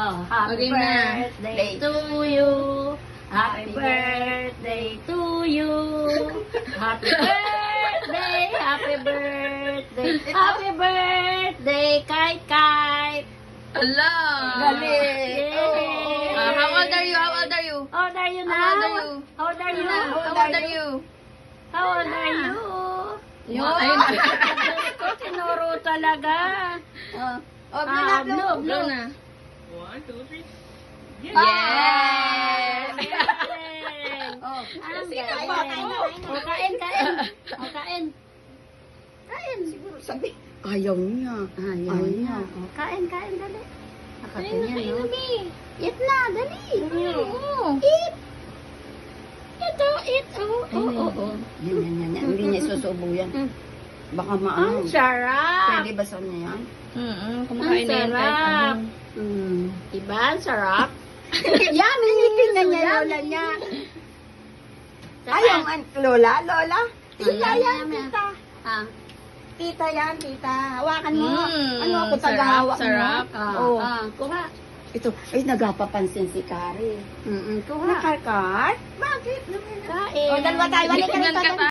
Oh, happy Okay na. birthday to you. Happy birthday to you. Happy birthday, happy birthday, happy birthday, Kai. Ala! Galing. Yay. How old are you? How old are you? How old are you now? How old are you? How old are you? How old are you? How old are you? Yun. Ayun. Ito, tinuro talaga. Oh, blue. Blow na. 1, 2, 3. Yes! Oh, Ang Sino galing. ba? O, kain. O, kain. siguro sabi. Ayaw niya. Ayaw niya. O, kain, dali. Nakaganyan, no? Eat na, dali. Eat. Ito, eat. Oo. Yan. Hindi niya susubong yan. Baka Ang maano. sarap. Pwede ba sa niya yan? Ang Kumakain na yan. sarap. Diba? Ang sarap. Yan, tinitingnan niya lola niya. Ayaw man, lola. Tita yan, tita. Ah. Tita yan, tita. Hawakan mo. Mm, Ano ako sarap, tagahawak mo? sarap. Oh. Kuha. Ito, ay nagapapansin si Kari. Kuha. Nakarkar? Bakit? Kain. O, dalawa tayo. Balik ka Tingnan ka rito. pa.